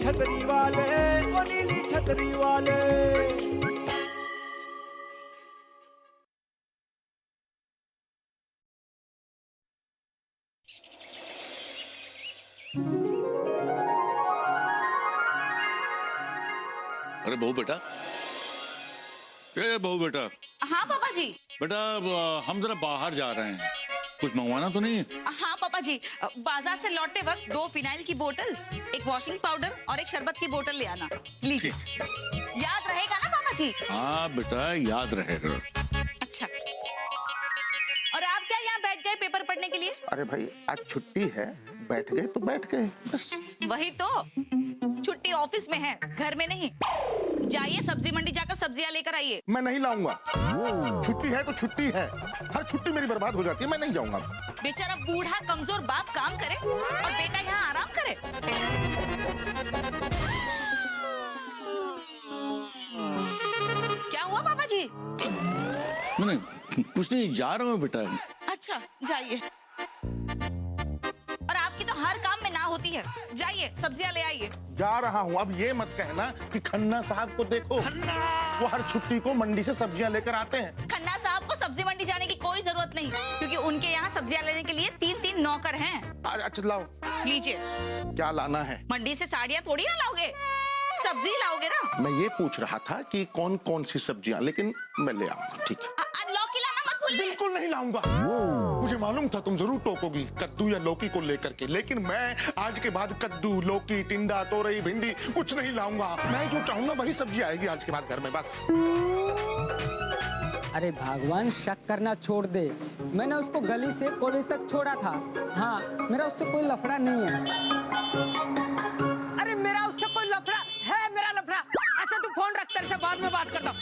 छतरी वाले, ओ नीली छतरी वाले। अरे बहू बेटा, बहू बेटा। हाँ पापा जी। बेटा हम जरा बाहर जा रहे हैं, कुछ मंगवाना तो नहीं है? हाँ पापा जी, बाजार से लौटते वक्त 2 फिनाइल की बोतल, एक वॉशिंग पाउडर और एक शरबत की बोतल ले आना। लीजिए। याद रहेगा ना पापा जी? हाँ बेटा याद रहेगा। अच्छा, और आप क्या यहाँ बैठ गए पेपर पढ़ने के लिए? अरे भाई आज छुट्टी है, बैठ गए तो बैठ गए बस। वही तो, छुट्टी ऑफिस में है, घर में नहीं। जाइए सब्जी मंडी जाकर सब्जियां लेकर आइए। मैं नहीं लाऊंगा, छुट्टी है तो छुट्टी है, हर छुट्टी मेरी बर्बाद हो जाती है, मैं नहीं जाऊंगा। बेचारा बूढ़ा कमजोर बाप काम करे और बेटा यहाँ आराम करे। क्या हुआ पापा जी? नहीं कुछ नहीं, जा रहा हूँ बेटा। अच्छा जाइए, और आपकी तो हर काम में ना होती है। जाइए सब्जियां ले आइए। जा रहा हूँ, अब ये मत कहना कि खन्ना साहब को देखो, वो हर छुट्टी को मंडी से सब्जियां लेकर आते हैं। खन्ना साहब को सब्जी मंडी जाने की कोई जरूरत नहीं, क्योंकि उनके यहाँ सब्जियां लेने के लिए 3-3 नौकर हैं। अच्छा लाओ। लीजिए। क्या लाना है? मंडी से साड़ियाँ थोड़ी ना लाओगे, सब्जी लाओगे ना। मैं ये पूछ रहा था कि कौन कौन सी सब्जियां, लेकिन मैं ले आऊंगा। ठीक है। लौकी लाना मत भूलिए। बिल्कुल नहीं लाऊंगा, मुझे मालूम था तुम जरूर टोकोगी कद्दू या लौकी को लेकर के, लेकिन मैं आज के बाद कद्दू, लौकी, टिंडा, तोरई, भिंडी कुछ नहीं लाऊंगा। मैं जो चाहूंगा वही सब्जी आएगी आज के बाद घर में, बस। अरे भगवान, शक करना छोड़ दे। मैंने उसको गली से कॉलेज तक छोड़ा था। हाँ, मेरा उससे कोई लफड़ा नहीं है। अरे मेरा उससे कोई लफड़ा है, मेरा लफड़ा। अच्छा तू फोन रख, तेरे से बाद में बात करता हूँ।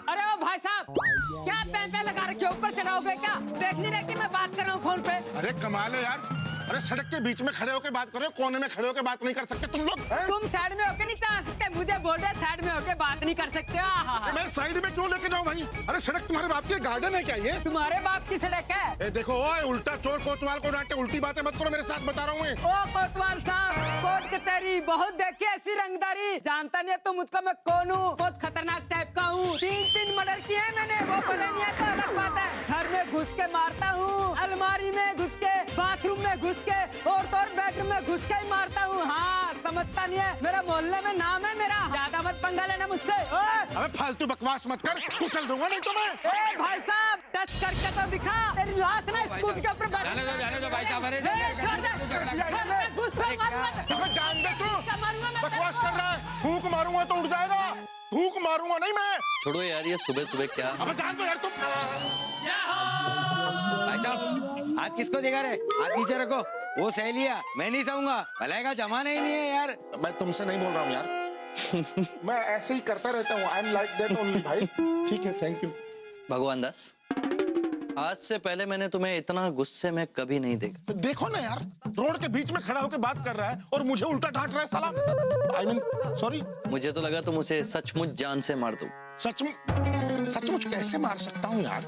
अरे ओ भाई साहब, क्या पैंपे लगा रखे, ऊपर चढ़ाओगे क्या? देख नहीं रहे कि मैं बात कर रहा हूँ फोन पे? अरे कमाल है यार, अरे सड़क के बीच में खड़े होकर बात करो, कोने में खड़े होकर बात नहीं कर सकते तुम लोग? तुम साइड में होके नहीं जा सकते, मुझे बोल रहे साइड में होके बात नहीं कर सकते। मैं साइड में क्यों लेके जाऊं भाई? अरे सड़क तुम्हारे बाप की गार्डन है क्या ये? तुम्हारे बाप की सड़क है? ए देखो ओए, उल्टा चोर कोतवाल को डांटे, उल्टी बातें मत करो मेरे साथ, बता रहा हूँ मैं। ओ कोतवाल साहब, कोर्ट कचहरी बहुत देखी ऐसी रंगदारी। जानता नहीं है तो मुझको मैं कौन हूँ? बहुत खतरनाक टाइप का हूँ। 3 मर्डर किए मैंने, वो पता नहीं है तो अलग बात है। घर में घुस के मारता हूँ, अलमारी में घुस के, बाथरूम में घुस के, और बेडरूम में घुस के ही मारता हूँ। हाँ समझता नहीं है, मेरा मोहल्ले में नाम है मेरा। ज्यादा मत पंगा लेना मुझसे। अबे फालतू बकवास मत कर, तू चल दूंगा नहीं तो मैं। ए भाई साहब, टच करके तो दिखा, तेरी लाश ना स्कूटी के ऊपर बैठ। जाने दो भाई साहब। अरे जान दे तू, बकवास कर रहा है। फूंक मारूंगा तो उठ जाएगा, फूंक मारूंगा नहीं मैं। छोड़ो यार, ये सुबह सुबह क्या? अब जान दो यार तुम। भाई साहब, हाथ किसको दिखा रहे? हाथ नीचे रखो, वो सह लिया, मैं नहीं सहूंगा। भलाई का जमाना ही नहीं है यार। मैं तुमसे नहीं बोल रहा हूँ यार। मैं ऐसे ही करता रहता हूँ, I am like that only भाई। ठीक है, थैंक यू। भगवान दास, आज से पहले मैंने तुम्हें इतना गुस्से में कभी नहीं देखा। देखो ना यार, रोड के बीच में खड़ा होकर बात कर रहा है और मुझे उल्टा डांट रहा है साला। I mean sorry. मुझे तो लगा तुम उसे सचमुच जान से मार दो। सचमुच कैसे मार सकता हूँ यार?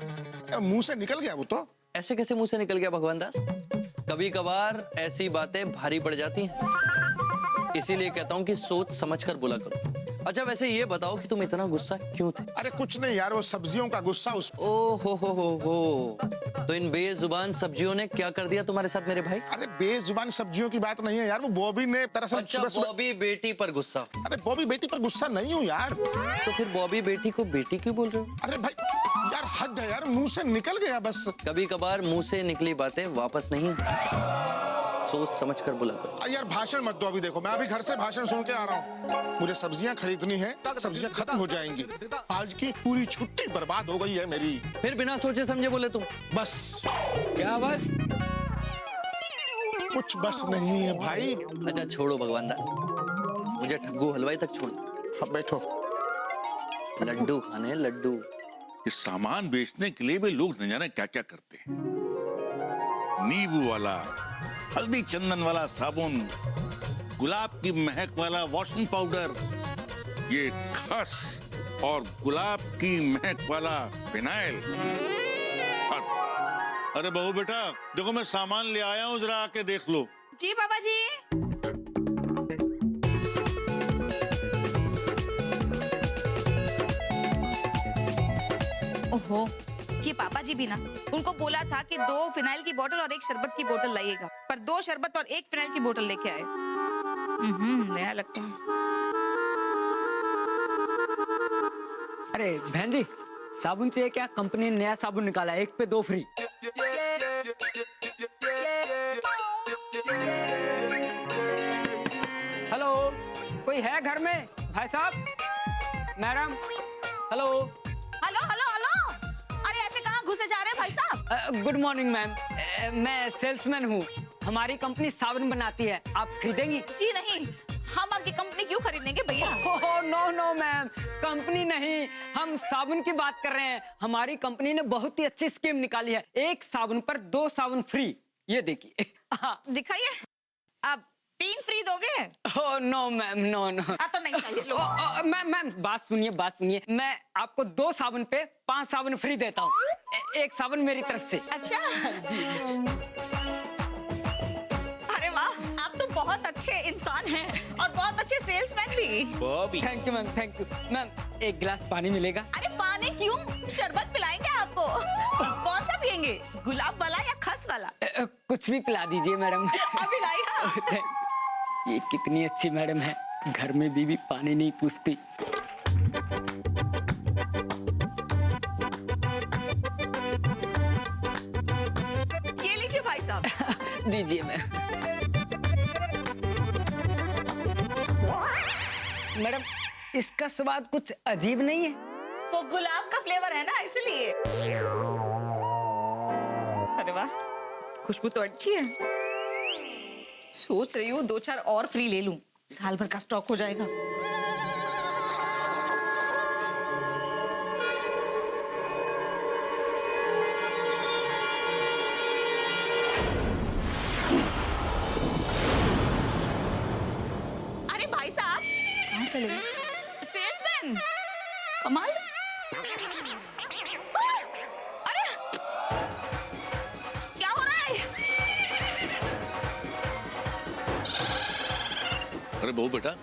मुंह से निकल गया वो तो। ऐसे कैसे मुंह से निकल गया भगवान दास? कभी कभार ऐसी बातें भारी पड़ जाती हैं, इसीलिए कहता हूँ कि सोच समझ कर बोला करो। अच्छा वैसे ये बताओ कि तुम इतना गुस्सा क्यों थे? अरे कुछ नहीं यार, वो सब्जियों का गुस्सा उस। ओ हो। तो इन बेजुबान सब्जियों ने क्या कर दिया तुम्हारे साथ मेरे भाई? अरे बेजुबान सब्जियों की बात नहीं है यार, वो बॉबी ने दरअसल। अच्छा बॉबी बेटी पर गुस्सा? अरे बॉबी बेटी पर गुस्सा नहीं हूँ यार। तो फिर बॉबी बेटी को बेटी क्यों बोल रहे हो? अरे भाई यार हद है यार, मुंह से निकल गया बस। कभी कभार मुंह से निकली बातें वापस नहीं, सोच समझ कर बोला करो। यार भाषण मत दो, अभी देखो मैं अभी घर से भाषण सुन के आ रहा हूँ। मुझे सब्जियां खरीदनी है, सब्जियां खत्म हो जाएंगी। आज की पूरी छुट्टी बर्बाद हो गई है मेरी। फिर बिना सोचे समझे बोले तुम? बस। क्या बस? कुछ बस नहीं है भाई। अच्छा छोड़ो भगवान दास, मुझे ठग्गू हलवाई तक छोड़ो। अब बैठो। लड्डू खाने, लड्डू। इस सामान बेचने के लिए भी लोग न जाने क्या क्या करते हैं। नींबू वाला, हल्दी चंदन वाला साबुन, गुलाब की महक वाला वॉशिंग पाउडर, ये खस और गुलाब की महक वाला फिनाइल। अरे बहू बेटा देखो, मैं सामान ले आया हूँ, जरा आके देख लो। जी पापा जी। ओहो, ये पापा जी भी ना, उनको बोला था कि 2 फिनाइल की बोतल और 1 शरबत की बोतल लाइएगा, पर 2 शरबत और 1 फिनाइल की बोतल लेके आए। नया लगता है। अरे बहन जी, साबुन चाहिए क्या? कंपनी ने नया साबुन निकाला, 1 पे 2 फ्री। हेलो, कोई है घर में? भाई साहब, madam, hello. Hello hello hello, अरे ऐसे कहाँ घुसे जा रहे हैं भाई साहब? गुड मॉर्निंग मैम, मैं सेल्समैन हूँ। हमारी कंपनी साबुन बनाती है, आप खरीदेंगी? जी नहीं, हम आपकी कंपनी क्यों खरीदेंगे भैया? नो नो मैम, कंपनी नहीं, हम साबुन की बात कर रहे हैं। हमारी कंपनी ने बहुत ही अच्छी स्कीम निकाली है, 1 साबुन पर 2 साबुन फ्री। ये देखिए। दिखाइए, आप 3 फ्री दोगे? Oh no ma'am, no no. तो नहीं चाहिए, लो। मैम बात सुनिए, मैं आपको 2 साबुन पे 5 साबुन फ्री देता हूँ। 1 साबुन मेरी तरफ से। अच्छा। अरे वाह, आप तो बहुत अच्छे इंसान हैं और बहुत अच्छे सेल्समैन भी। Thank you ma'am, thank you ma'am. 1 गिलास पानी मिलेगा? अरे पानी क्यों, शरबत पिलाएंगे आपको। कौन सा पियेंगे, गुलाब वाला या खस वाला? कुछ भी पिला दीजिए मैडम। अभी लाइए। ये कितनी अच्छी मैडम है, घर में बीवी पानी नहीं पूछती। ये लीजिए भाई साहब। दीजिए मैम। मैडम, इसका स्वाद कुछ अजीब नहीं है? वो गुलाब का फ्लेवर है ना, इसलिए। अरे वाह, खुशबू तो अच्छी है। सोच रही हूँ 2-4 और फ्री ले लूं, साल भर का स्टॉक हो जाएगा। अरे भाई साहब, कहाँ चले गए? सेल्समैन, कमाल। अरे क्या हो रहा है? अरे बहू बेटा,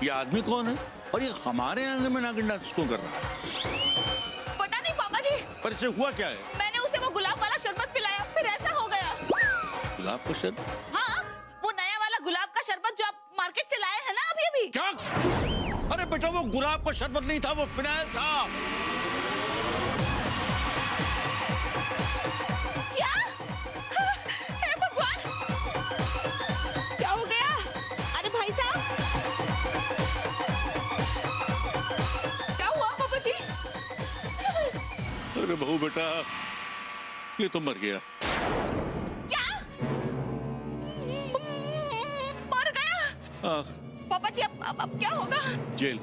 ये आदमी कौन है और ये हमारे आंगन में नागिन डांस क्यों कर रहा है? पता नहीं पापा जी, पर इसे हुआ क्या है? मैंने उसे वो गुलाब वाला शरबत पिलाया, फिर ऐसा हो गया। गुलाब का शरबत? हाँ, वो नया वाला गुलाब का शरबत जो आप मार्केट से लाए हैं ना अभी अभी। क्या? अरे बेटा, वो गुलाब का शरबत नहीं था, वो फिनाइल था। क्या? हे भगवान, क्या हो गया? अरे भाई साहब, क्या हुआ पापा जी? अरे बहू बेटा, ये तो मर गया। क्या? मर गया? हाँ, पापा जी, अब क्या होगा? जेल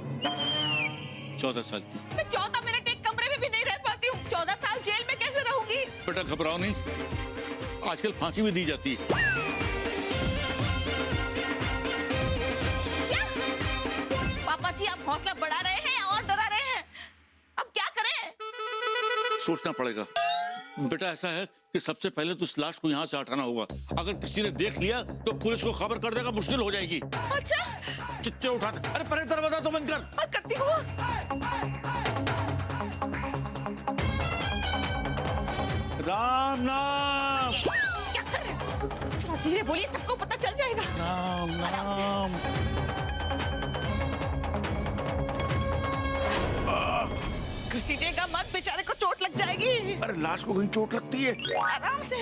14 साल की। मैं 14 मिनट एक कमरे में भी नहीं रह पाती हूँ। 14 साल जेल में कैसे रहूंगी? बेटा घबराओ नहीं, आजकल फांसी भी दी जाती है। क्या? पापा जी, आप हौसला बढ़ा रहे हैं या और डरा रहे हैं? अब क्या करें? सोचना पड़ेगा बेटा। ऐसा है कि सबसे पहले तो इस लाश को यहाँ से हटाना होगा। अगर किसी ने देख लिया तो पुलिस को खबर कर देगा, मुश्किल हो जाएगी। अच्छा, चिट्टे उठा दे। अरे पहले दरवाजा तो बंद कर। मैं करती हूँ। राम नाम। क्या कर रहे हो? थोड़ा धीरे बोलिए, सबको पता चल जाएगा। राम नाम। घसीटेगा मत, बेचारे को चोट लग जाएगी। अरे लाश को कहीं चोट लगती है? आराम से।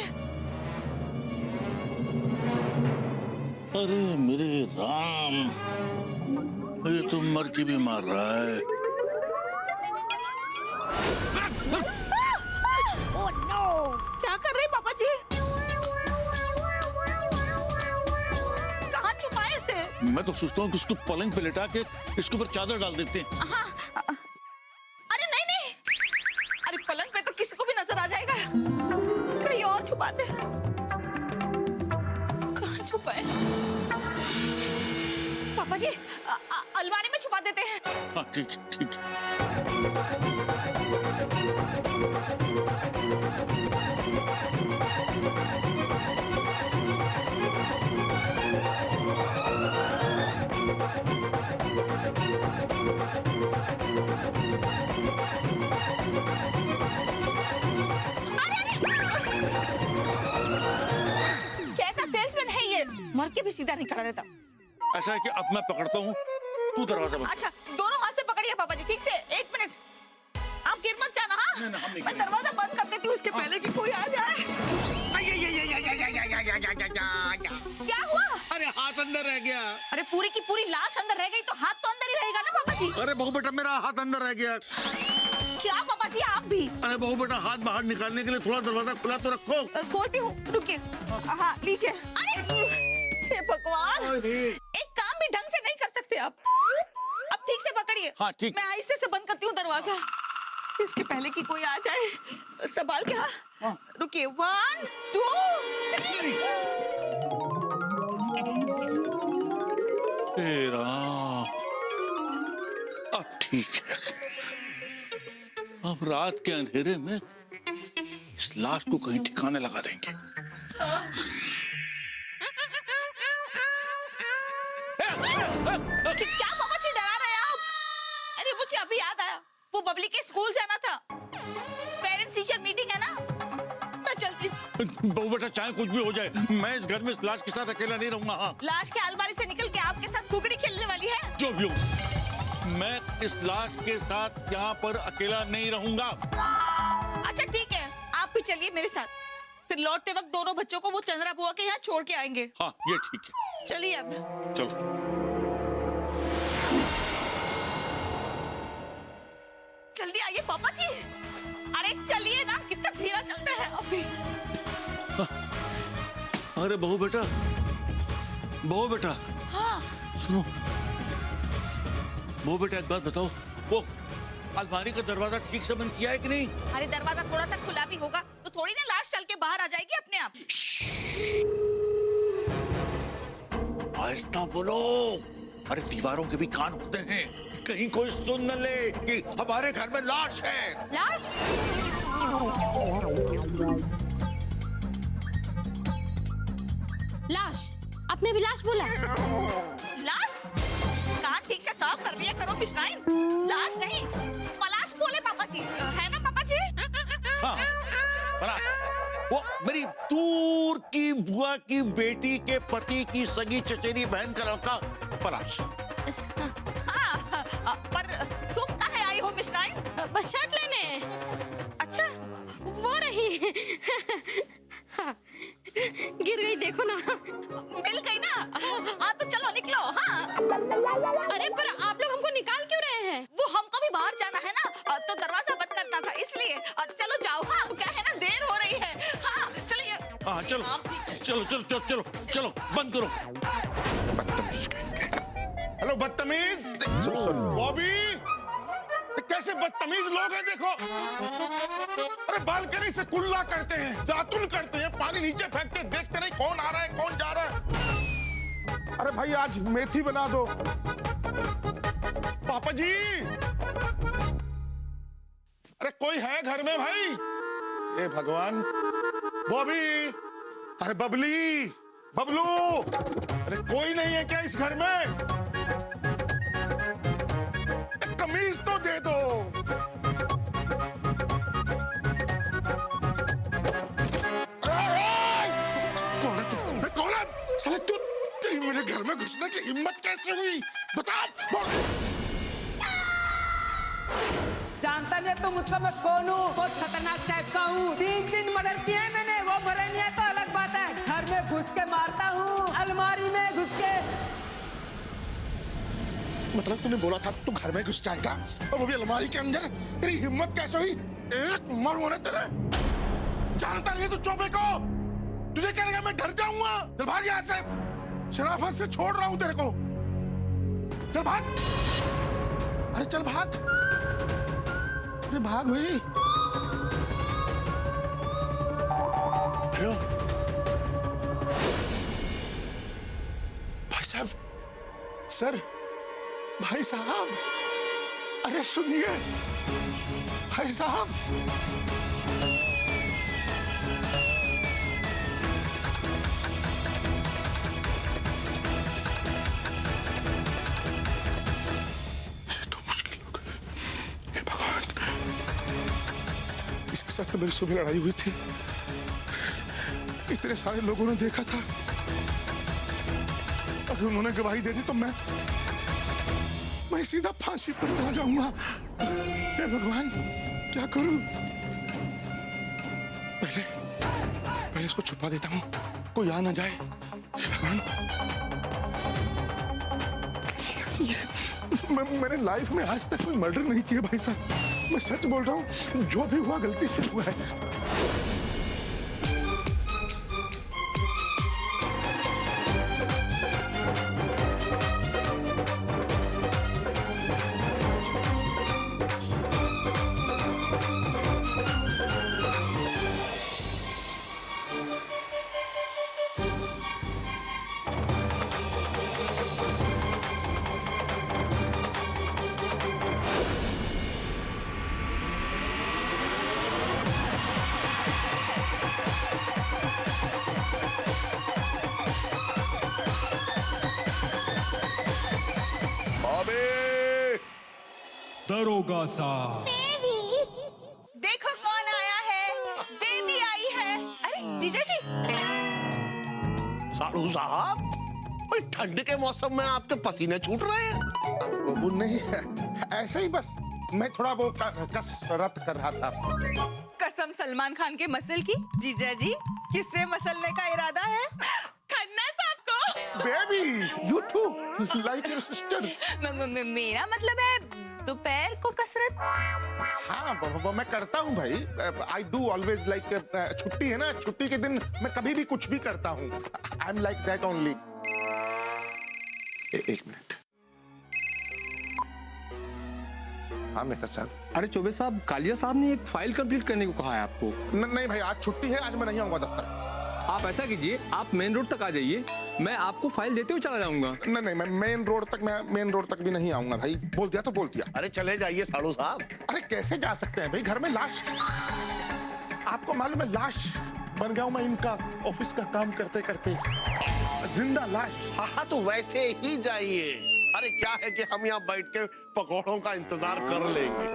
अरे मेरे राम, ये तो मर के भी मार रहा है। Oh no! क्या कर रहे हैं पापा जी? कहाँ छुपाए इसे? मैं तो सोचता हूँ कि उसको पलंग पे लेटा के इसके ऊपर चादर डाल देते हैं। हाँ, अरे नहीं नहीं, अरे पलंग पे तो किसी को भी नजर आ जाएगा। कहीं और छुपा दे। कहाँ छुपाए? पापा जी, अलमारी में छुपा देते हैं। हाँ ठीक ठीक। के भी सीधा नहीं खड़ा रहता। ऐसा है कि अब मैं पकड़ता हूँ, तू दरवाजा बंद। अच्छा दोनों हाथ से पकड़िए पापा जी, ठीक से। एक मिनट, आप गिर मत जाना। हाँ नहीं, हम नहीं मैं दरवाजा बंद कर देती हूँ इसके पहले कि कोई आ जाए। क्या हुआ? अरे हाथ अंदर रह गया। अरे पूरी की पूरी लाश अंदर रह गई तो हाथ तो अंदर ही रहेगा ना पापा जी। अरे बहू बेटा, मेरा हाथ अंदर रह गया। क्या पापा जी आप भी? अरे बहू बेटा, हाथ बाहर निकालने के लिए थोड़ा दरवाजा खुला तो रखो। खोलती हूँ, रुकिए। हाँ लीजिए। अरे हे भगवान, एक काम भी ढंग से नहीं कर सकते आप। अब ठीक से पकड़िए। हाँ, ठीक। मैं आहिस्ते से बंद करती हूँ दरवाजा, इसके पहले कि कोई आ जाए। संभाल के। हाँ रुकिए। 1 2 3। तेरा अब ठीक है। अब रात के अंधेरे में इस लाश को कहीं ठिकाने लगा देंगे। क्या पापा जी डरा रहे हैं आप? अरे मुझे अभी याद आया, वो बबली के स्कूल जाना था। पेरेंट्स टीचर मीटिंग है ना, मैं चलती हूँ। बहू बेटा, चाहे कुछ भी हो जाए, मैं इस घर में इस लाश के साथ अकेला नहीं रहूंगा। हाँ, लाश के अलमारी से निकल के आपके साथ कुकड़ी खेलने वाली है। जो भी हो, मैं इस लाश के साथ यहाँ पर अकेला नहीं रहूंगा। अच्छा ठीक है, आप भी चलिए मेरे साथ। फिर लौटते वक्त दोनों बच्चों को वो चंद्रा बुआ के यहाँ छोड़ के आएंगे। हाँ ये ठीक है, चलिए अब। चलो। जल्दी आइए पापा जी। अरे चलिए ना, कितना धीरा चलते हैं अभी। अरे बहू बेटा, बहू बेटा। हाँ सुनो बहू बेटा, एक बात बताओ, वो अलमारी का दरवाजा ठीक से बंद किया है कि नहीं? अरे दरवाजा थोड़ा सा खुला भी होगा तो थोड़ी ना लाश चल के बाहर आ जाएगी अपने आप। आहिस्ता बोलो। अरे दीवारों के भी कान होते हैं, कहीं कोई सुन न ले कि हमारे घर में लाश है। लाश? लाश? आपने भी लाश बोला? लाश? कान ठीक से साफ कर लिया करो बिश्नाइन। लाश नहीं, पलाश बोले पापा जी, है ना पापा जी? हाँ, वो मेरी दूर की बुआ की बेटी के पति की सगी चचेरी बहन का लड़का पलाश। हाँ, पर तुम कहाँ आई हो बिश्नाइन? बस शर्ट लेने। अच्छा वो रही। हाँ, गिर गई देखो ना। मिल गई ना? हाँ तो चलो निकलो। हाँ अरे पर आप लोग हमको निकाल क्यों रहे हैं? वो हमको भी बाहर जाना है ना, तो दरवाजा बंद करना था इसलिए। चलो जाओ। हाँ क्या है ना, देर हो रही है। हाँ चलिए। हाँ चलो चलो चलो चलो चलो चलो, बंद करो। बदतमीज कहेंगे। हेलो बदतमीज। बॉबी, कैसे बदतमीज लोग हैं देखो। अरे बालकनी से कुल्ला करते हैं, दातुन करते हैं, पानी नीचे फेंकते हैं, देखते नहीं कौन आ रहा है कौन जा रहा है। अरे भाई आज मेथी बना दो। पापा जी, अरे कोई है घर में भाई? ए भगवान। बॉबी, अरे बबली, बबलू, अरे कोई नहीं है क्या इस घर में? कमीज तो दे दो। कौन है तू? कौन है? साले तू, तेरी मेरे घर में घुसने की हिम्मत कैसे हुई? बता। जानता नहीं तो मुझको मैं कौन हूँ? बहुत खतरनाक टाइप का हूँ। 3 मर्डर किए मैंने, वो मरे नहीं है तो अलग बात है। घर में घुस के मारता हूँ, अलमारी में घुस के। मतलब तूने बोला था तू घर में घुस जाएगा और वो भी अलमारी के अंदर? तेरी हिम्मत कैसे हुई? एक मरू ने तेरे। जानता नहीं है तू चौबे को? तुझे क्या लगा मैं डर जाऊंगा? चल भाग यहाँ से। शराफत से छोड़ रहा हूँ तेरे को। चल भाग। अरे चल भाग। अरे भाग भाई। हेलो भाई साहब। सर, भाई साहब, अरे सुनिए भाई साहब। तो मुश्किल हो गया। हे भगवान, इसके साथ तो मेरी सुबह लड़ाई हुई थी, इतने सारे लोगों ने देखा था। अगर उन्होंने गवाही दे दी तो मैं सीधा फांसी पर चला जाऊंगा। हे भगवान, क्या करूं? पहले इसको छुपा देता हूं, कोई आ ना जाए। हे भगवान, मैंने लाइफ में आज तक कोई मर्डर नहीं किया भाई साहब, मैं सच बोल रहा हूं। जो भी हुआ गलती से हुआ है। दरोगा साहब, देखो कौन आया है, बेबी आई है। अरे जीजा जी, साड़ू साहब, भाई ठंड के मौसम में आपके पसीने छूट रहे हैं। वो नहीं है, ऐसे ही बस मैं थोड़ा वो कसरत कर रहा था। कसम सलमान खान के मसल की। जीजा जी, किससे मसलने का इरादा है? खन्ना साहब को। Baby, you too like your sister. मेरा मतलब है दोपहर को कसरत। हाँ, वो मैं करता हूँ भाई। आई डू ऑलवेज लाइक, छुट्टी है ना, छुट्टी के दिन मैं कभी भी कुछ भी करता हूँ। I am like that only. एक मिनट। हाँ मेहता साहब। अरे चौबे साहब, कालिया साहब ने एक फाइल कंप्लीट करने को कहा है आपको। नहीं भाई, आज छुट्टी है, आज मैं नहीं आऊंगा दफ्तर। आप ऐसा कीजिए, आप मेन रोड तक आ जाइए, मैं आपको फाइल देते हुए चला जाऊंगा। नहीं, मैं मेन रोड तक भी नहीं आऊंगा भाई। बोल दिया तो बोल दिया। अरे चले जाइए साड़ू साहब। अरे कैसे जा सकते हैं भाई, घर में लाश। आपको मालूम है, लाश बन गया हूं मैं इनका, ऑफिस का काम करते करते जिंदा लाश। हाँ तो वैसे ही जाइए। अरे क्या है कि हम यहाँ बैठ के पकौड़ों का इंतजार कर लेंगे।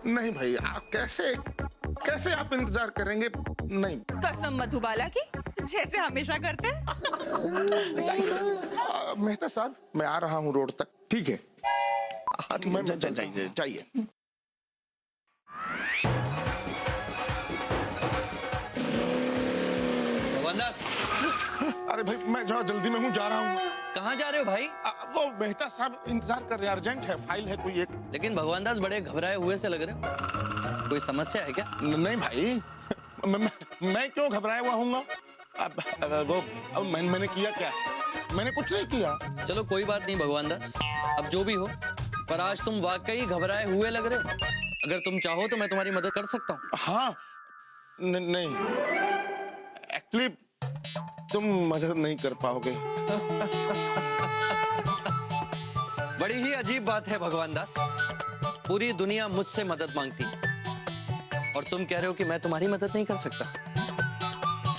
नहीं भाई, आप कैसे आप इंतजार करेंगे? नहीं। कसम मधुबाला की, जैसे हमेशा करते हैं। मेहता साहब, मैं आ रहा हूँ रोड तक। ठीक है। हाँ ठीक है, जाइए। भगवानदास, अरे भाई, मैं जरा जल्दी में हूँ, जा रहा हूँ। कहाँ जा रहे हो भाई? वो मेहता साहब इंतजार कर रहे हैं, अर्जेंट है, फाइल है कोई एक। लेकिन भगवानदास बड़े घबराए हुए से लग रहे हो, कोई समस्या है क्या? नहीं भाई, मैं क्यों घबराया हुआ हूँगा? अब मैंने किया क्या? मैंने कुछ नहीं किया। चलो कोई बात नहीं भगवानदास, अब जो भी हो, पर आज तुम वाकई घबराए हुए लग रहे हो। अगर तुम चाहो तो मैं तुम्हारी मदद कर सकता हूँ। हाँ, नहीं, एक्चुअली तुम मदद नहीं कर पाओगे। बड़ी ही अजीब बात है भगवानदास, पूरी दुनिया मुझसे मदद मांगती है और तुम कह रहे हो कि मैं तुम्हारी मदद नहीं कर सकता।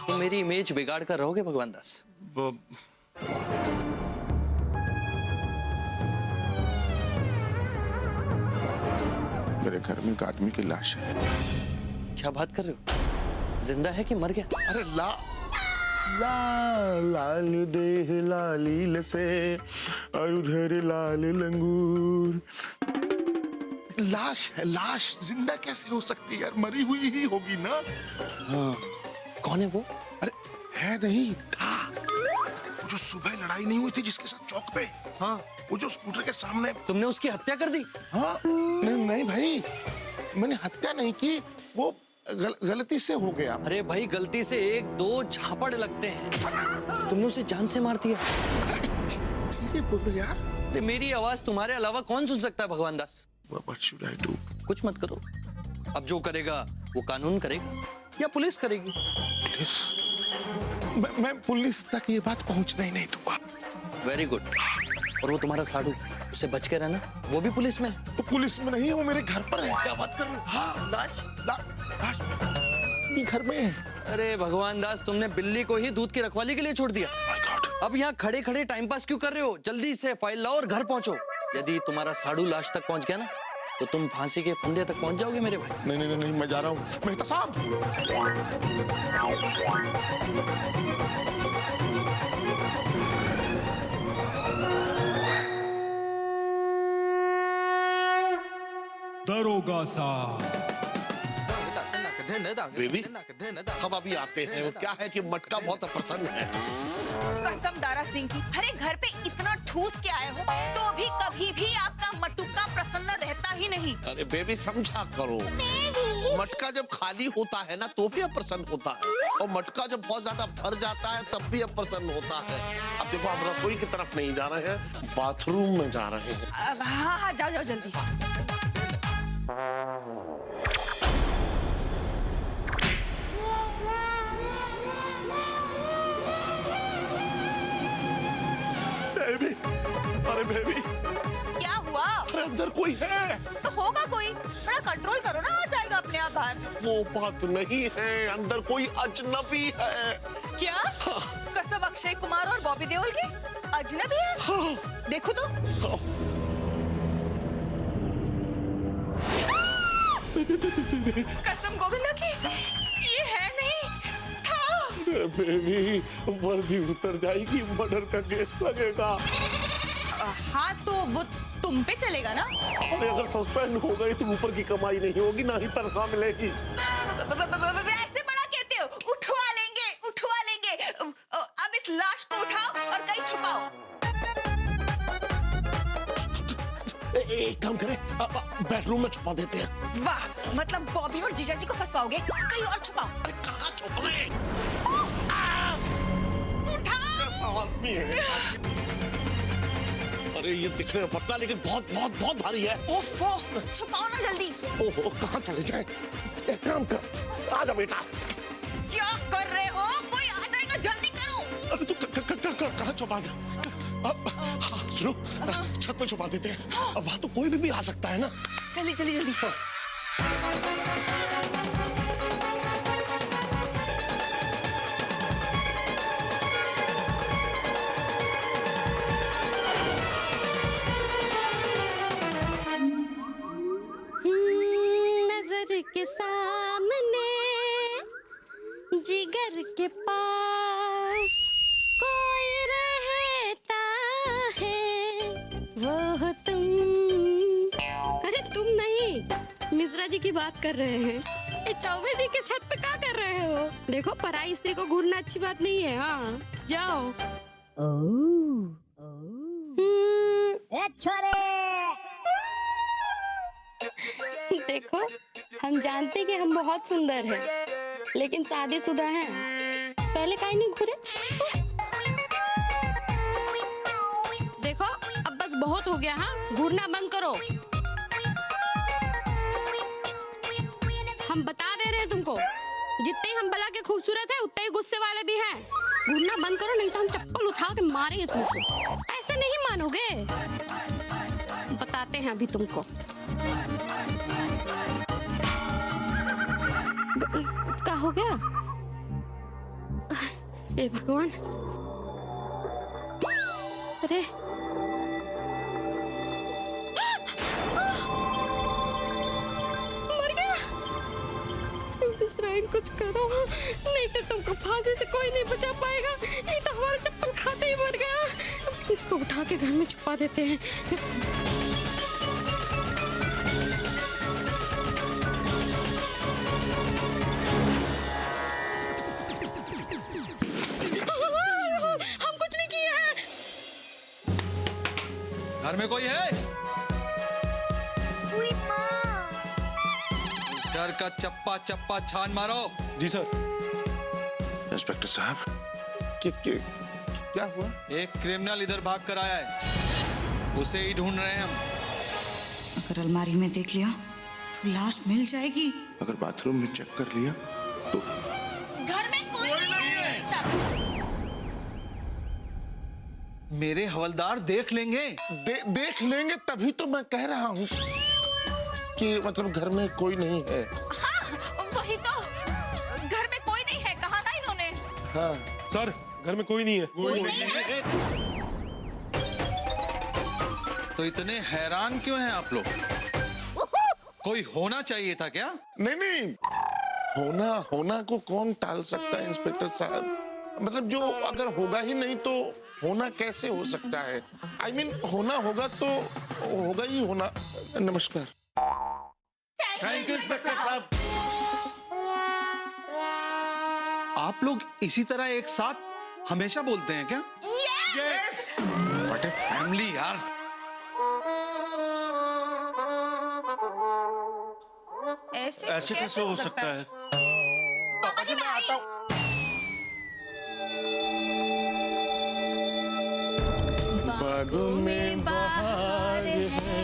तुम मेरी इमेज बिगाड़ कर रहोगे भगवानदास। मेरे घर में एक आदमी की लाश है। क्या बात कर रहे हो? जिंदा है कि मर गया? अरे लाल देह लालील से और उधर लाल लंगूर। लाश है, लाश जिंदा कैसे हो सकती है यार? मरी हुई ही होगी ना। हाँ, कौन है वो? अरे है नहीं, था वो जो सुबह लड़ाई नहीं हुई थी जिसके साथ चौक पे। हाँ, वो जो स्कूटर के सामने। तुमने उसकी हत्या कर दी? हाँ, नहीं भाई, मैंने हत्या नहीं की, वो गलती से हो गया। अरे भाई, गलती से एक दो झापड़ लगते हैं, तुमने उसे जान से मार दिया। ठीक है, बोलो यार। अरे मेरी आवाज तुम्हारे अलावा कौन सुन सकता है Bhagwandas? What should I do? कुछ मत करो, अब जो करेगा वो कानून करेगा या पुलिस करेगी। पुलिस? मैं पुलिस तक ये बात पहुंचने ही नहीं दूंगा। Very good. और वो तुम्हारा साड़ू, उसे बच के रहना, वो भी पुलिस में है। तो पुलिस में नहीं, वो मेरे घर पर है। क्या बात कर रहे हो? हाँ, लाश भी घर में है। अरे भगवानदास, तुमने बिल्ली को ही दूध की रखवाली के लिए छोड़ दिया। My God. अब यहाँ खड़े खड़े टाइम पास क्यों कर रहे हो? जल्दी से फाइल लाओ और घर पहुंचो। यदि तुम्हारा साड़ू लाश तक पहुंच गया ना, तो तुम फांसी के फंदे तक पहुंच जाओगे मेरे भाई। नहीं, मैं जा रहा हूँ। मेहता साहब, दरोगा साहब। बेबी हम अभी आते हैं। क्या है कि मटका बहुत प्रसन्न है। कसम दारा सिंह की, अरे घर पे इतना ठूस के आए हो तो भी कभी भी आपका मटुक्का प्रसन्न रहता ही नहीं। अरे बेबी समझा करो, मटका जब खाली होता है ना तो भी अप्रसन्न होता है, और मटका जब बहुत ज्यादा भर जाता है तब भी अप्रसन्न होता है। अब देखो हम रसोई की तरफ नहीं जा रहे हैं, बाथरूम में जा रहे हैं। हाँ हाँ जाओ जाओ जल्दी। बेबी, अरे बेबी, क्या हुआ? अरे अंदर कोई है। तो होगा कोई, थोड़ा कंट्रोल करो ना, आ जाएगा अपने आप बाहर। वो बात नहीं है, अंदर कोई अजनबी है। क्या? कसम अक्षय कुमार और बॉबी देओल की अजनबी है? हाँ। देखो तो। कसम गोविंदा की, ये है नहीं था। बेबी वर्दी उतर जाएगी, मर्डर का केस लगेगा। हाँ तो वो तुम पे चलेगा ना। अरे अगर सस्पेंड हो गई तो ऊपर की कमाई नहीं होगी, ना ही तनख्वाह मिलेगी। ऐसे बड़ा कहते हो, उठवा लेंगे उठवा लेंगे। अब इस लाश को उठाओ और कहीं छुपाओ। एक काम करें, बेडरूम में छुपा देते हैं। वाह, मतलब बॉबी और जीजा जी को फंसवाओगे, कहीं और छुपाओ। अरे कहाँ छुपाएं? उठाओ। आदमी है। अरे ये दिखने में पतला लेकिन बहुत बहुत बहुत भारी है। ओफो, छुपाओ ना जल्दी। ओहो कहाँ चले जाए? एक काम कर, आजा बेटा। क्या कर रहे हो? कोई आ जाएगा, जल्दी करो। अरे तू कहाँ छुपा दे? सुनो, छत पे छुपा देते हैं। अब वहाँ तो कोई भी आ सकता है ना। जल्दी जल्दी जल्दी। नजर के सामने जिगर के पास कोई रहता है, वो हो तुम। अरे तुम नहीं, मिश्रा जी की बात कर रहे हैं। ये चौबे जी के छत पे क्या कर रहे हो? देखो पराई स्त्री को घूरना अच्छी बात नहीं है। हाँ जाओ। देखो हम जानते हैं कि हम बहुत सुंदर हैं, लेकिन शादीशुदा हैं। पहले काहे नहीं घूरे? देखो अब बस बहुत हो गया। हाँ घूरना बंद करो। हम बता दे रहे हैं तुमको, जितने हम बला के खूबसूरत है उतने ही गुस्से वाले भी हैं। घूरना बंद करो, नहीं तो हम चप्पल उठा के मारेंगे तुमको। ऐसे नहीं मानोगे। बताते हैं अभी तुमको। क्या हो गया? हे भगवान, अरे मर गया। इसराइल कुछ करो, नहीं तो तुमको फांसी से कोई नहीं बचा पाएगा। ये तो हमारा चप्पल खाते ही मर गया। इसको उठा के घर में छुपा देते हैं। घर में कोई है? इस घर का चप्पा चप्पा छान मारो। जी सर। इंस्पेक्टर साहब, क्या हुआ? एक क्रिमिनल इधर भाग कर आया है, उसे ही ढूंढ रहे हैं हम। अगर अलमारी में देख लिया तो लाश मिल जाएगी। अगर बाथरूम में चेक कर लिया तो? घर में कोई नहीं है। मेरे हवलदार देख लेंगे। देख लेंगे, तभी तो मैं कह रहा हूँ कि मतलब घर में कोई नहीं है। हाँ, वही तो, घर में कोई नहीं है, कहा ना इन्होंने। हाँ सर घर में कोई नहीं है। कोई नहीं है। तो इतने हैरान क्यों हैं आप लोग? कोई होना चाहिए था क्या? नहीं, होना को कौन टाल सकता है इंस्पेक्टर साहब? मतलब जो अगर होगा ही नहीं तो होना कैसे हो सकता है? I mean, होना होगा तो होगा ही होना। नमस्कार। थैंक यू इंस्पेक्टर साहब। आप लोग इसी तरह एक साथ हमेशा बोलते हैं क्या? यस। व्हाट ए फैमिली यार। ऐसे कैसे हो सकता है? पापा जी मैं आता हूँ। बागों में बहार है।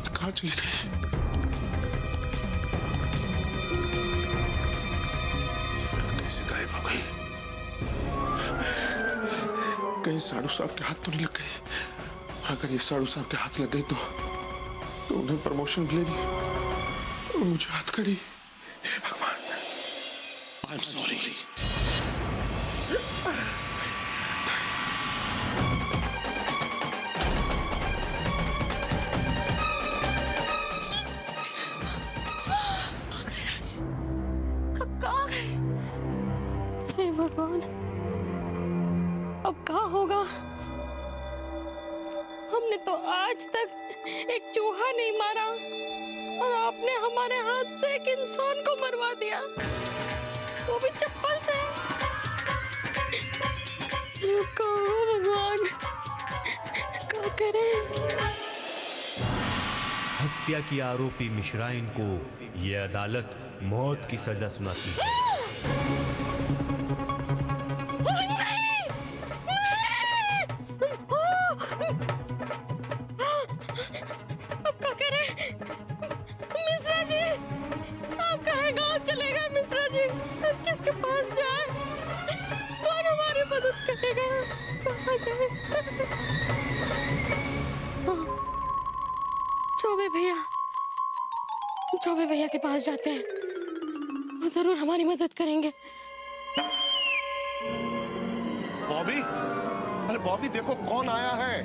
कहाँ चली गई? कैसे गायब हो गई? कहीं साड़ू साहब के हाथ तो नहीं लग गई? अगर ये साड़ू साहब के हाथ लग गई तो उन्हें प्रमोशन मिलेगी और मुझे हाथ खड़ी। भगवान, आई एम सॉरी। हे भगवान, अब क्या होगा? हमने तो आज तक एक चूहा नहीं मारा और आपने हमारे हाथ से एक इंसान को मरवा दिया, वो भी चप्पल से। कहो भगवान, क्या करें? हत्या की आरोपी मिश्राइन को यह अदालत मौत की सजा सुनाती है। अब क्या करें? मिश्रा जी, आप कहाँ गाँव चले गए? मिश्रा जी, अब किसके पास जाए? कौन हमारी मदद करेगा? कहाँ जाए? चौबे भैया के पास जाते हैं, वो जरूर हमारी मदद करेंगे। बॉबी, अरे बॉबी देखो कौन आया है।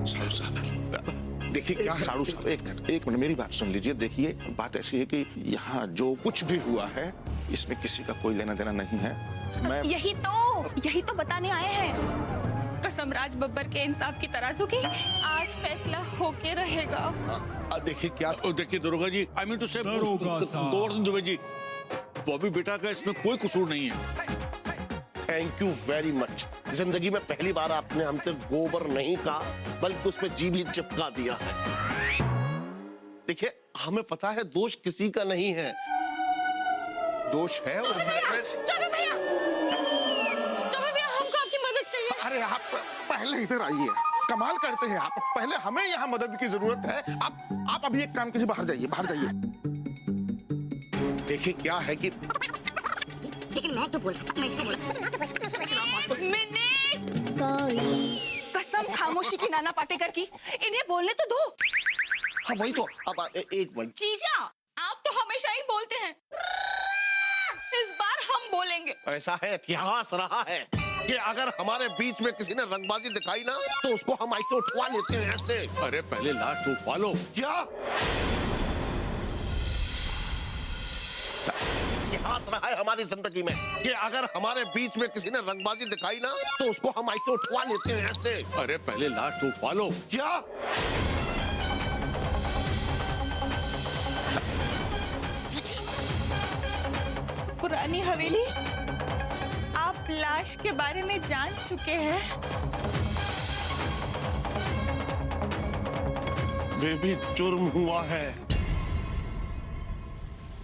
साड़ू साहब, देखिए क्या है? साड़ू साहब, एक मिनट मेरी बात सुन लीजिए। देखिए बात ऐसी है कि यहाँ जो कुछ भी हुआ है इसमें किसी का कोई लेना देना नहीं है। मैं यही तो बताने आए हैं। कसम राज बब्बर के इंसाफ की तराजू की, आज फैसला होके रहेगा। देखिए क्या देखिए दरोगा जी, आई मीन टू से दरोगा साहब। गोवर्धन दुबे जी, बॉबी बेटा का इसमें कोई कसूर नहीं है। Thank you very much. जिंदगी में पहली बार आपने हमसे गोबर नहीं कहा, बल्कि उसमें जी भी चिपका दिया है। देखिए हमें पता है दोष किसी का नहीं है, दोष है और हमको आपकी मदद चाहिए। अरे आप पहले इधर आइए। कमाल करते हैं आप, पहले हमें यहाँ मदद की जरूरत है। आप अभी एक काम कीजिए, बाहर जाइए, बाहर जाइए। देखिए क्या है कि लेकिन मैं तो बोल रहा था, मैं इसने बोला। कसम खामोशी की नाना पाटेकर की, इन्हें बोलने तो दो। हाँ वही तो। अब एक मिनट। जीजा, आप तो हमेशा ही बोलते हैं, इस बार हम बोलेंगे। ऐसा है, इतिहास रहा है कि अगर हमारे बीच में किसी ने रंगबाजी दिखाई ना, तो उसको हम ऐसे उठवा लेते हैं ऐसे। अरे पहले लाश तो उठवा लो। क्या इतिहास रहा है हमारी जिंदगी में कि अगर हमारे बीच में किसी ने रंगबाजी दिखाई ना, तो उसको हम ऐसे उठवा लेते हैं ऐसे। अरे पहले लाश तो उठवा लो। क्या पुरानी हवेली, आप लाश के बारे में जान चुके हैं। बेबी, जुर्म हुआ है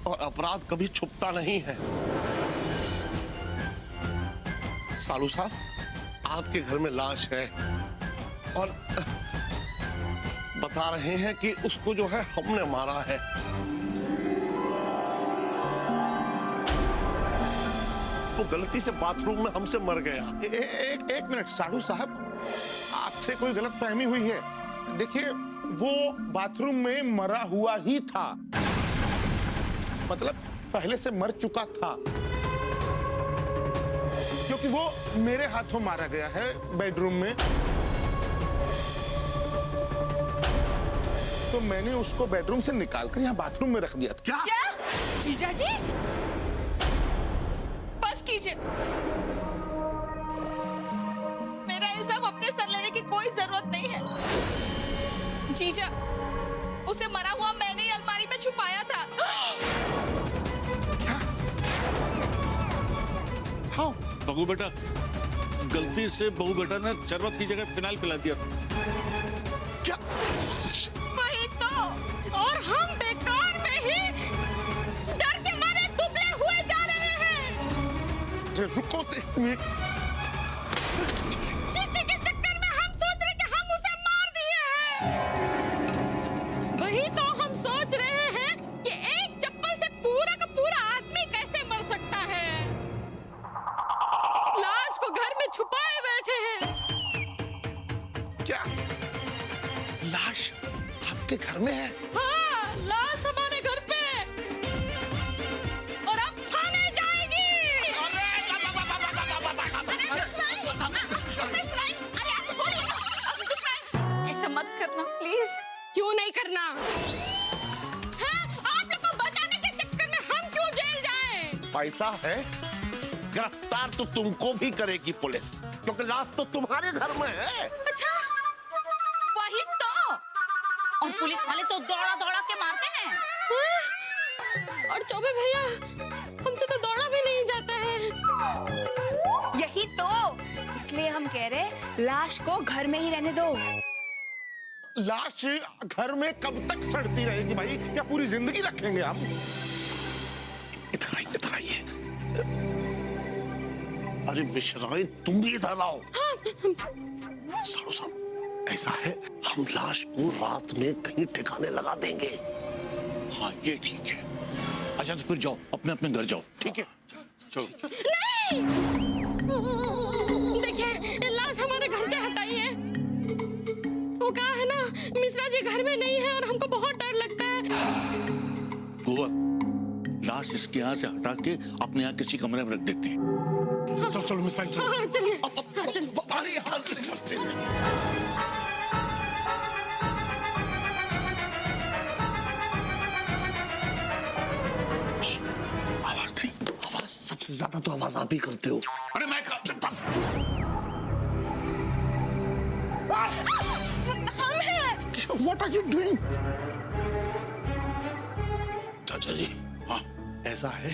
और अपराध कभी छुपता नहीं है। सालू साहब, आपके घर में लाश है और बता रहे हैं कि उसको जो है हमने मारा है। वो गलती से बाथरूम में हमसे मर गया। एक मिनट साड़ू साहब, आपसे कोई गलतफहमी हुई है। देखिए वो बाथरूम में मरा हुआ ही था, मतलब पहले से मर चुका था, क्योंकि वो मेरे हाथों मारा गया है बेडरूम में। तो मैंने उसको बेडरूम से निकालकर यहाँ बाथरूम में रख दिया था। क्या? जीजा जी, बस कीजिए। मेरा इल्जाम अपने सर लेने की कोई जरूरत नहीं है। जीजा, उसे मरा हुआ मैंने ही अलमारी में छुपाया था। हाँ बहू बेटा, गलती से बहू बेटा ने शरबत की जगह फिनाइल पिला दिया। क्या? वही तो। और हम बेकार में ही डर के मारे दुबले हुए जा रहे हैं। रुको एक मिनट। चीची के चक्कर में हम सोच रहे कि हम उसे मार दिए हैं। वही तो हम सोच रहे हैं कि एक चप्पल से पूरा का पूरा आदमी कैसे मर सकता है। लाश को घर में छुपाए बैठे हैं। क्या लाश आपके घर में है? हाँ, लाश हमारे घर पे और अब थाने जाएगी। ऐसा मत करना प्लीज। क्यों नहीं करना? हाँ, आप लोग को बचाने के चक्कर में हम क्यों जेल जाएं? पैसा है, गिरफ्तार तो तुमको भी करेगी पुलिस, क्योंकि लाश तो तुम्हारे घर में है। अच्छा, वही तो। और पुलिस वाले तो दौड़ा दौड़ा के मारते हैं। हाँ? और चौबे भैया, हमसे तो दौड़ा भी नहीं जाता है। यही तो, इसलिए हम कह रहे लाश को घर में ही रहने दो। लाश घर में कब तक सड़ती रहेगी भाई? क्या पूरी जिंदगी रखेंगे आप? इधर आइए, इधर आइए। अरे मिश्राई, तुम भी इधर आओ। साड़ू साहब, ऐसा है, हम लाश को रात में कहीं ठिकाने लगा देंगे। हाँ ये ठीक है। अच्छा तो फिर जाओ, अपने अपने घर जाओ, ठीक है? चलो। नहीं! देखिए, लाश हमारे घर से हटाइए। वो कहा है ना, मिश्रा जी घर में नहीं है और हमको बहुत डर लगता है। गोबर, लाश इसके यहाँ से हटा के अपने यहाँ किसी कमरे में रख देते हैं। चलो चलो मिस्टर, चलो। हाँ, चलिए। हाँ, चलिए। अरे यहाँ से धंसते हैं। आवाज नहीं, आवाज सबसे ज्यादा तो आवाज आप ही करते हो। अरे मैं कहा चुप। What are you doing? चाचा जी, हाँ ऐसा है,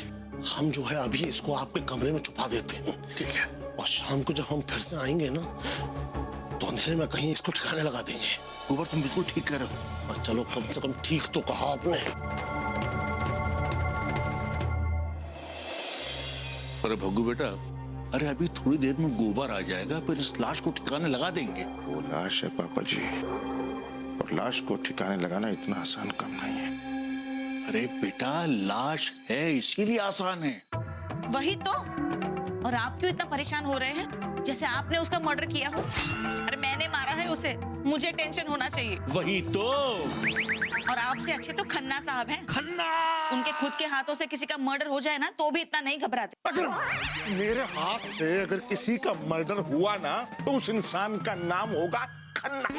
हम जो है अभी इसको आपके कमरे में छुपा देते हैं, ठीक है? और शाम को जब हम फिर से आएंगे ना, तो अंधेरे में कहीं इसको ठिकाने लगा देंगे। गोबर तुम बिल्कुल ठीक कह रहे हो। और चलो कम से कम ठीक तो कहा आपने। अरे भग्गू बेटा, अरे अभी थोड़ी देर में गोबर आ जाएगा, फिर इस लाश को ठिकाने लगा देंगे। वो लाश है पापा जी, और लाश को ठिकाने लगाना इतना आसान काम नहीं है। अरे बेटा, लाश है इसीलिए आसान है। वही तो। और आप क्यों इतना परेशान हो रहे हैं, जैसे आपने उसका मर्डर किया हो? अरे मैंने मारा है उसे, मुझे टेंशन होना चाहिए। वही तो। और आपसे अच्छे तो खन्ना साहब हैं। खन्ना, उनके खुद के हाथों से किसी का मर्डर हो जाए ना, तो भी इतना नहीं घबराते। अगर मेरे हाथ से अगर किसी का मर्डर हुआ ना, तो उस इंसान का नाम होगा खन्ना।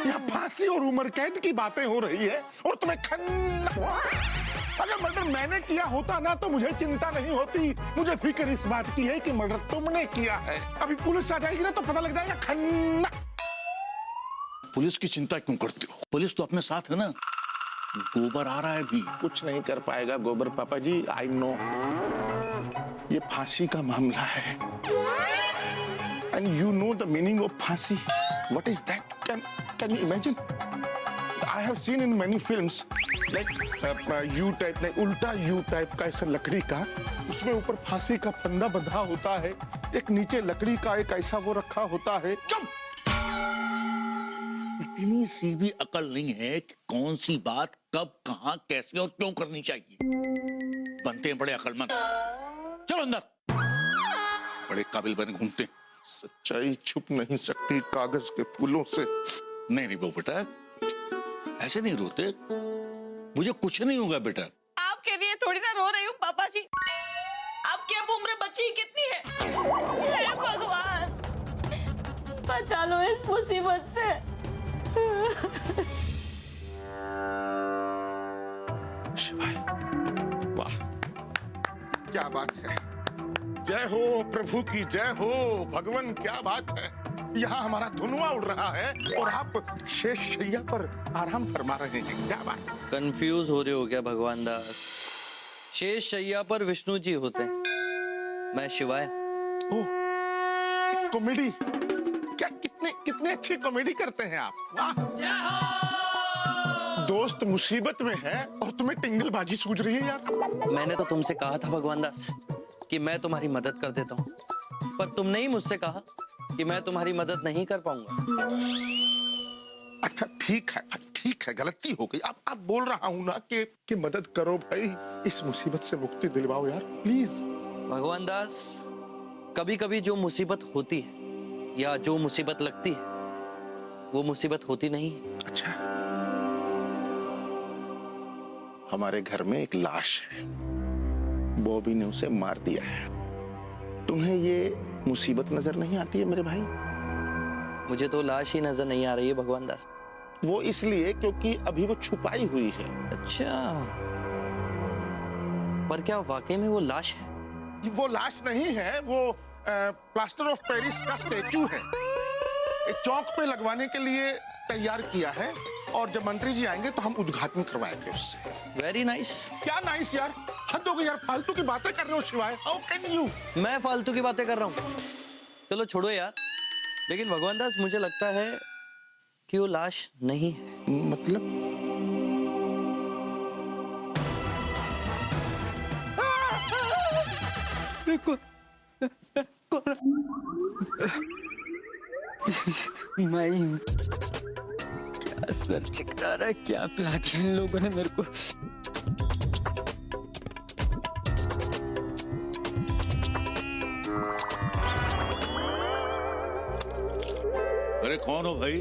यहाँ फांसी और उम्र कैद की बातें हो रही है और तुम्हें खन्ना। अगर मर्डर मैंने किया होता ना, तो मुझे चिंता नहीं होती। मुझे फिक्र इस बात की है कि मर्डर तुमने किया है। अभी पुलिस आ जाएगी ना, तो पता लग जाएगा खन्ना। पुलिस की चिंता क्यों करते हो? पुलिस तो अपने साथ है ना। गोबर आ रहा है भी। कुछ नहीं कर पाएगा गोबर पापा जी, आई नो। ये फांसी का मामला है। And you know the meaning of फांसी। What is that? Can you imagine? I have seen in many films like U type, like उल्टा यू टाइप का ऐसा लकड़ी का, उसमें ऊपर फांसी का फंदा बंधा होता है, एक नीचे लकड़ी का एक ऐसा वो रखा होता है। चुप! इतनी सी भी अकल नहीं है कि कौन सी बात कब, कहां, कैसे और क्यों करनी चाहिए। बनते हैं बड़े अकलमंद। चलो अंदर। बड़े काबिल बने घूमते। सच्चाई छुप नहीं सकती कागज के फूलों से। नहीं नहीं वो बेटा, ऐसे नहीं रोते। मुझे कुछ नहीं होगा बेटा। आपके लिए थोड़ी ना रो रही हूँ पापा जी। आपकी अब उम्र बच्ची ही कितनी है? हे भगवान, बचा लो इस मुसीबत से। शिवाय, वाह क्या बात है, जय हो, प्रभु की जय हो। भगवान क्या बात है, यहाँ हमारा धुनुआ उड़ रहा है और आप शेष शैया पर आराम फरमा रहे हैं। क्या बात। कंफ्यूज हो रहे हो क्या भगवान दास? शेष शैया पर विष्णु जी होते हैं, मैं शिवाय। ओ, कॉमेडी क्या, कितने कितने अच्छी कॉमेडी करते हैं आप। वाह। दोस्त मुसीबत में है और तुम्हें टिंगलबाजी सूझ रही है यार। मैंने तो तुमसे कहा था भगवान दास कि मैं तुम्हारी मदद कर देता हूँ, पर तुमने ही मुझसे कहा कि मैं तुम्हारी मदद नहीं कर पाऊंगा। अच्छा ठीक है भाई, ठीक है, गलती हो गई। अब बोल रहा हूँ ना कि मदद करो भाई, इस मुसीबत से मुक्ति दिलवाओ यार प्लीज। भगवान दास, कभी कभी जो मुसीबत होती है या जो मुसीबत लगती है वो मुसीबत होती नहीं। अच्छा, हमारे घर में एक लाश है, बॉबी ने उसे मार दिया है। तुम्हें ये मुसीबत नजर नहीं आती है मेरे भाई? मुझे तो लाश ही नजर नहीं आ रही है भगवान दास। वो इसलिए क्योंकि अभी वो छुपाई हुई है। अच्छा, पर क्या वाकई में वो लाश है? वो लाश नहीं है, वो प्लास्टर ऑफ पेरिस का स्टेचू है। चौक पे लगवाने के लिए तैयार किया है और जब मंत्री जी आएंगे तो हम उद्घाटन करवाएंगे उससे। Very nice. क्या नाइस यार, हद हो गई यार, फालतू की बातें कर रहे हो शिवाय। How can you? मैं फालतू की बातें कर रहा हूँ? चलो छोड़ो यार, लेकिन भगवान दास मुझे लगता है कि वो लाश नहीं है। मतलब? मैं ही हूँ। क्या सर चकरा रहा है, क्या पिला दिया इन लोगों ने मेरे को। अरे कौन हो भाई?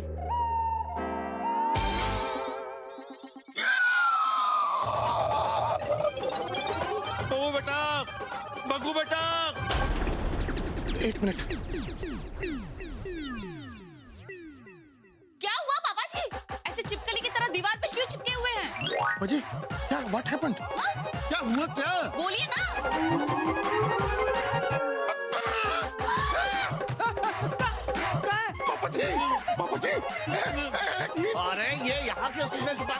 ओ बेटा, बग्गू बेटा। एक मिनट। क्या हुआ पापा जी? ऐसे चिपकली की तरह दीवार पे क्यों चिपके हुए हैं? अजय, क्या व्हाट हैपेंड? क्या हुआ क्या? बोलिए ना। पापा जी, अरे ये यहाँ के चीजें छुपा।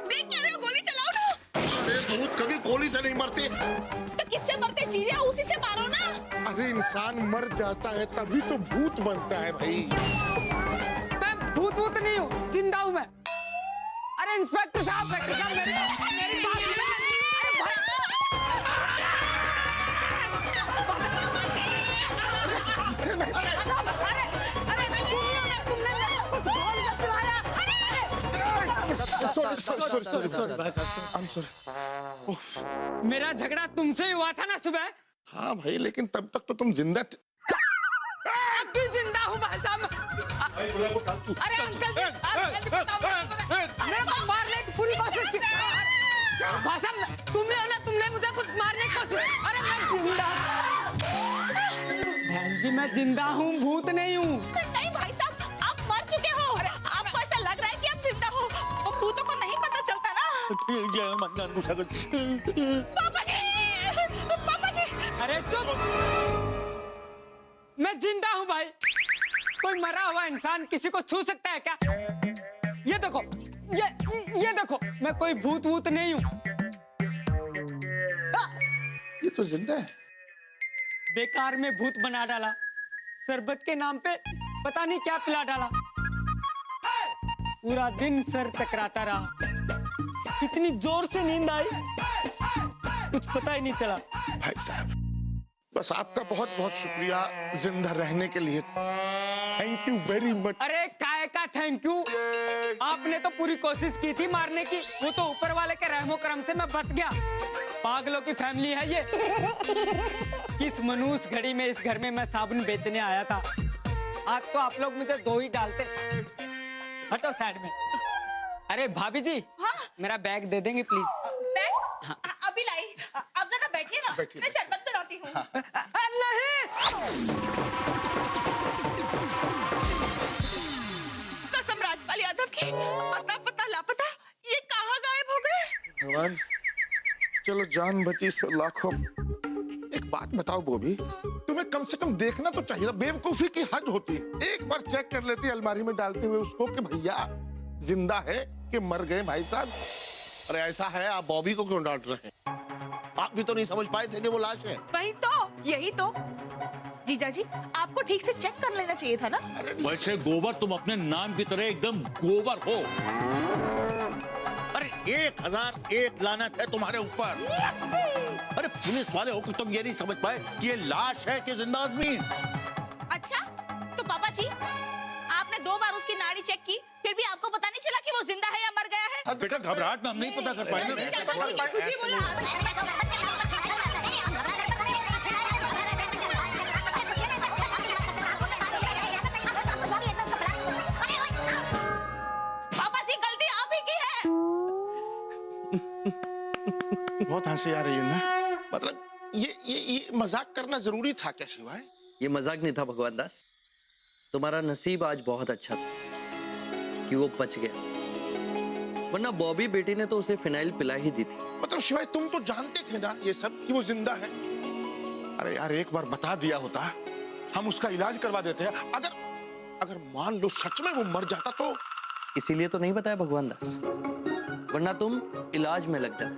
देख क्या रहे हो? गोली चलाओ ना। अरे भूत कभी गोली से नहीं मरते। तो किससे मरते चीजें, उसी से मारो ना। अरे इंसान मर जाता है तभी तो भूत बनता है भाई। मैं भूत नहीं हूँ, जिंदा हूँ मैं। अरे इंस्पेक्टर साहब, मेरी बात सुनो। अरे भाई, मेरा झगड़ा तुमसे ही हुआ था ना सुबह? हाँ भाई, लेकिन तब तक तो तुम जिंदा थे। अब भी जिंदा हूँ भाई साहब। अरे अंकल जी, मेरे को मारने की पूरी कोशिश की। भाई साहब, तुम्हें है ना, तुमने मुझे कुछ मारने की कोशिश। अरे मैं जिंदा, बहन जी मैं जिंदा हूँ, भूत नहीं हूँ। नहीं भाई साहब, आप मर चुके हो। आपको ऐसा लग रहा है कि आप जिंदा हो, वो भूतों को नहीं पता चलता ना। पापा जी, पापा जी। अरे चुप, मैं जिंदा हूँ भाई। कोई मरा हुआ इंसान किसी को छू सकता है क्या? ये देखो, ये देखो, मैं कोई भूत वूत नहीं हूँ। ये तो जिंदा है। बेकार में भूत बना डाला, शरबत के नाम पे पता नहीं क्या पिला डाला। पूरा दिन सर चकराता रहा, इतनी जोर से नींद आई कुछ पता ही नहीं चला। भाई साहब, बस आपका बहुत बहुत शुक्रिया जिंदा रहने के लिए। Thank you very much. अरे काय का थैंक यू, आपने तो पूरी कोशिश की थी मारने की, वो तो ऊपर वाले के रहमो करम से मैं बच गया। पागलों की फैमिली है ये। किस मनूस घड़ी में इस घर में मैं साबुन बेचने आया था, आज तो आप लोग मुझे दो ही डालते। हटो साइड में। अरे भाभी जी, हाँ? मेरा बैग दे देंगे प्लीज? बैग? हाँ। अभी लाई, आप जरा बैठिए ना, मैं शरबत पिलाती हूँ। नहीं, कसम राजपाल यादव की, अता पता लापता, ये भगवान, चलो जान बची सो लाखों। एक बात बताओ बॉबी, तुम्हें कम से कम देखना तो चाहिए, बेवकूफी की हद होती है। एक बार चेक कर लेती अलमारी में डालते हुए उसको कि भैया जिंदा है कि मर गए भाई साहब। अरे ऐसा है, आप बॉबी को क्यों डांट रहे हैं? आप भी तो नहीं समझ पाए थे कि वो लाश है। वही तो, यही तो। जीजा जी, आपको ठीक से चेक कर लेना चाहिए था ना। वैसे गोबर, तुम अपने नाम की तरह एकदम गोबर हो। अरे 1001 लानत है तुम्हारे ऊपर। अरे पुलिस वाले होकर तुम ये नहीं समझ पाए कि ये लाश है कि जिंदा आदमी। अच्छा, तो पापा जी आपने 2 बार उसकी नाड़ी चेक की, फिर भी आपको पता नहीं चला कि वो जिंदा है या मर गया है? बेटा घबराहट में हम नहीं पता कर पाए पापा जी, गलती आप ही की है। बहुत हंसी आ रही है ना। मतलब ये मजाक करना जरूरी था क्या शिवाय? ये मजाक नहीं था भगवान दास। तुम्हारा नसीब आज बहुत अच्छा था कि वो बच गया, वरना बॉबी बेटी ने तो उसे फिनाइल पिला ही दी थी। मतलब शिवाय तुम तो जानते थे ना ये सब कि वो जिंदा है। अरे यार एक बार बता दिया होता, हम उसका इलाज करवा देते हैं। अगर मान लो सच में वो मर जाता तो। इसीलिए तो नहीं बताया भगवान दास, वरना तुम इलाज में लग जाते।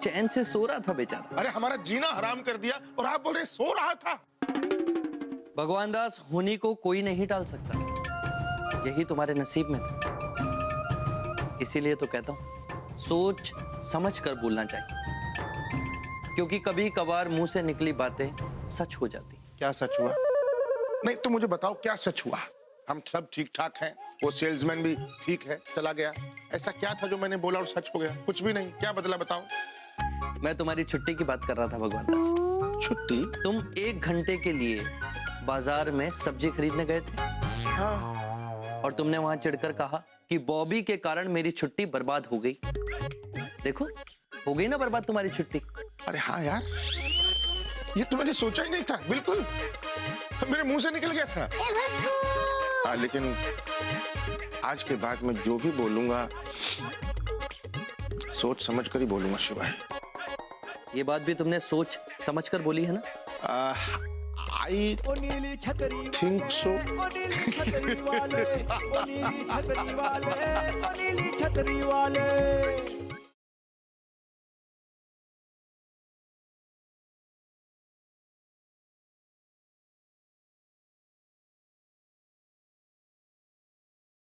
चैन से सो रहा था बेचारा। अरे हमारा जीना हराम कर दिया और आप बोल रहे सो रहा था। भगवान दास, होनी को कोई नहीं टाल सकता, यही तुम्हारे नसीब में था। इसीलिए तो कहता हूं, सोच समझ कर बोलना चाहिए, क्योंकि कभी कभार मुंह से निकली बातें सच हो जाती। क्या सच हुआ? नहीं तो मुझे बताओ क्या सच हुआ। हम सब ठीक ठाक हैं, वो सेल्समैन भी ठीक है, चला गया। ऐसा क्या था जो मैंने बोला और सच हो गया? कुछ भी नहीं। क्या बदला बताओ? मैं तुम्हारी छुट्टी की बात कर रहा था भगवान दास। छुट्टी? तुम 1 घंटे के लिए बाजार में सब्जी खरीदने गए थे। हाँ। और तुमने वहां चिढ़कर कहा कि बॉबी के कारण मेरी छुट्टी बर्बाद हो गई। देखो, हो गई ना बर्बाद तुम्हारी छुट्टी। अरे हाँ यार, ये तो मैंने सोचा ही नहीं था। बिल्कुल मेरे मुंह से निकल गया था। हाँ, लेकिन आज के बाद मैं जो भी बोलूंगा सोच समझ कर ही बोलूंगा शिवाय। ये बात भी तुमने सोच समझ कर बोली है ना? I think so. छतरी वाले